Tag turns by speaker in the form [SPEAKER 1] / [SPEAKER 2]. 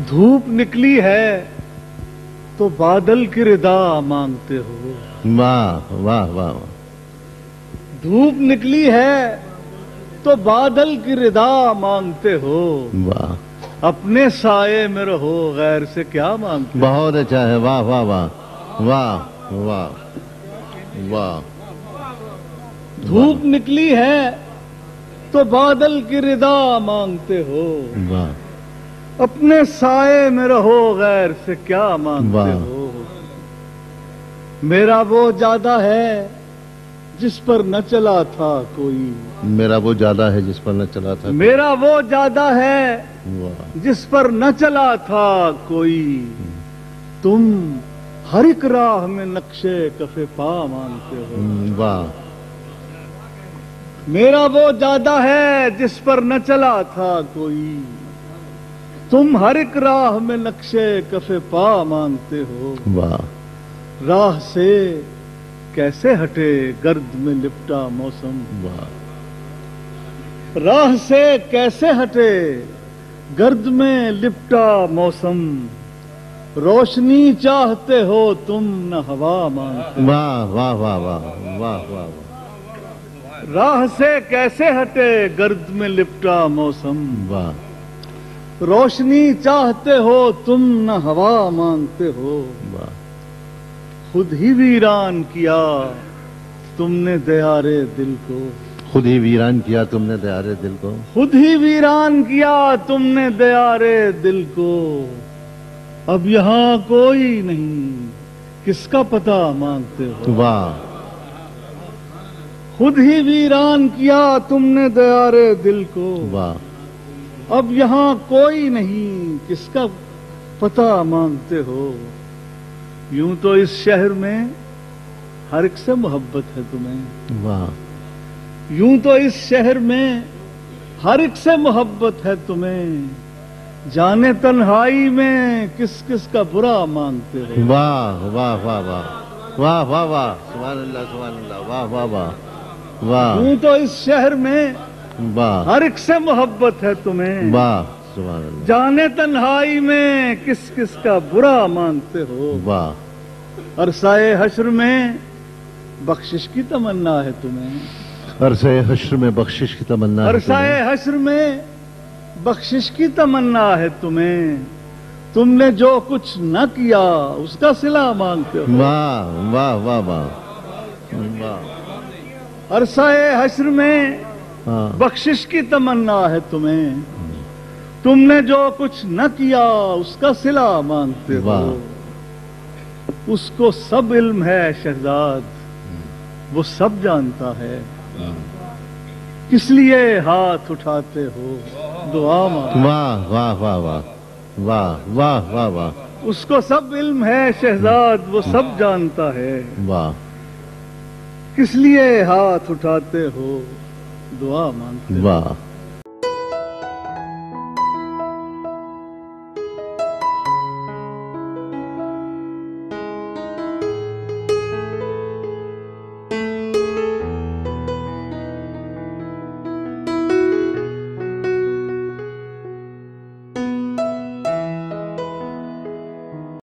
[SPEAKER 1] धूप निकली है तो बादल की रिदा मांगते हो।
[SPEAKER 2] वाह वाह वाह।
[SPEAKER 1] धूप निकली है तो बादल की रिदा मांगते हो।
[SPEAKER 2] वाह।
[SPEAKER 1] अपने साये में रहो गैर से क्या मांगते हो।
[SPEAKER 2] बहुत अच्छा है। वाह वाह वाह वाह वाह वाह।
[SPEAKER 1] धूप निकली है तो बादल की रिदा मांगते हो।
[SPEAKER 2] वाह।
[SPEAKER 1] अपने साये में रहो गैर से क्या मांगते हो। मेरा वो ज्यादा है जिस पर न चला था कोई।
[SPEAKER 2] मेरा वो ज्यादा है जिस पर न चला था।
[SPEAKER 1] मेरा वो ज्यादा है
[SPEAKER 2] वाह।
[SPEAKER 1] जिस पर न चला था कोई। तुम हर एक राह में नक्शे कफे पा मांगते हो।
[SPEAKER 2] वाह।
[SPEAKER 1] मेरा वो ज्यादा है जिस पर न चला था कोई। तुम हर एक राह में नक्शे कफे पा मांगते हो।
[SPEAKER 2] वाह।
[SPEAKER 1] राह से कैसे हटे गर्द में लिपटा मौसम।
[SPEAKER 2] वाह।
[SPEAKER 1] राह से कैसे हटे गर्द में लिपटा मौसम। रोशनी चाहते हो तुम न हवा मांगते हो।
[SPEAKER 2] वाह वाह वाह वाह वाह वाह।
[SPEAKER 1] राह से कैसे हटे गर्द में लिपटा मौसम।
[SPEAKER 2] वाह।
[SPEAKER 1] रोशनी चाहते हो तुम न हवा मांगते हो।
[SPEAKER 2] वाह।
[SPEAKER 1] खुद ही वीरान किया तुमने दयारे दिल को।
[SPEAKER 2] खुद ही वीरान किया तुमने दयारे दिल को।
[SPEAKER 1] खुद ही वीरान किया तुमने दयारे दिल को। अब यहाँ कोई नहीं किसका पता मांगते हो।
[SPEAKER 2] वाह।
[SPEAKER 1] खुद ही वीरान किया तुमने दयारे दिल को।
[SPEAKER 2] वाह।
[SPEAKER 1] अब यहाँ कोई नहीं किसका पता मांगते हो। यूं तो इस शहर में हर एक से मोहब्बत है तुम्हें।
[SPEAKER 2] वाह।
[SPEAKER 1] यूं तो इस शहर में हर एक से मोहब्बत है तुम्हें। जाने तन्हाई में किस किस का बुरा मांगते हो।
[SPEAKER 2] वाह वाह वाह वाह वाह वाह वाह। सुभान अल्लाह सुभान अल्लाह। वाह वाह वाह वाह।
[SPEAKER 1] यूं तो इस शहर में
[SPEAKER 2] वाह।
[SPEAKER 1] हर एक से मोहब्बत है तुम्हें।
[SPEAKER 2] वाह सुभान अल्लाह।
[SPEAKER 1] जाने तन्हाई में किस किस का बुरा मांगते हो।
[SPEAKER 2] वाह।
[SPEAKER 1] अरसाए हश्र में बख्शिश की तमन्ना है तुम्हें।
[SPEAKER 2] अरसाए हश्र में बख्शिश की तमन्ना है
[SPEAKER 1] अरसाए
[SPEAKER 2] तुम्हें।
[SPEAKER 1] हश्र में बख्शिश की तमन्ना है तुम्हें। तुमने जो कुछ न किया उसका सिला मांगते हो।
[SPEAKER 2] वाह वाह वाह वाह वाह।
[SPEAKER 1] अरसाए हश्र में
[SPEAKER 2] हाँ।
[SPEAKER 1] बख्शिश की तमन्ना है तुम्हें। तुमने जो कुछ न किया उसका सिला मांगते हो। उसको सब इल्म है शहजाद वो सब जानता है। किस लिए हाथ उठाते हो दुआ मांगते।
[SPEAKER 2] वाह वाह वाह वाह वाह वाह वाह वाह।
[SPEAKER 1] उसको सब इल्म है शहजाद वो सब जानता है।
[SPEAKER 2] वाह।
[SPEAKER 1] किस लिए हाथ उठाते हो दुआ मांगते हो।
[SPEAKER 2] वाह।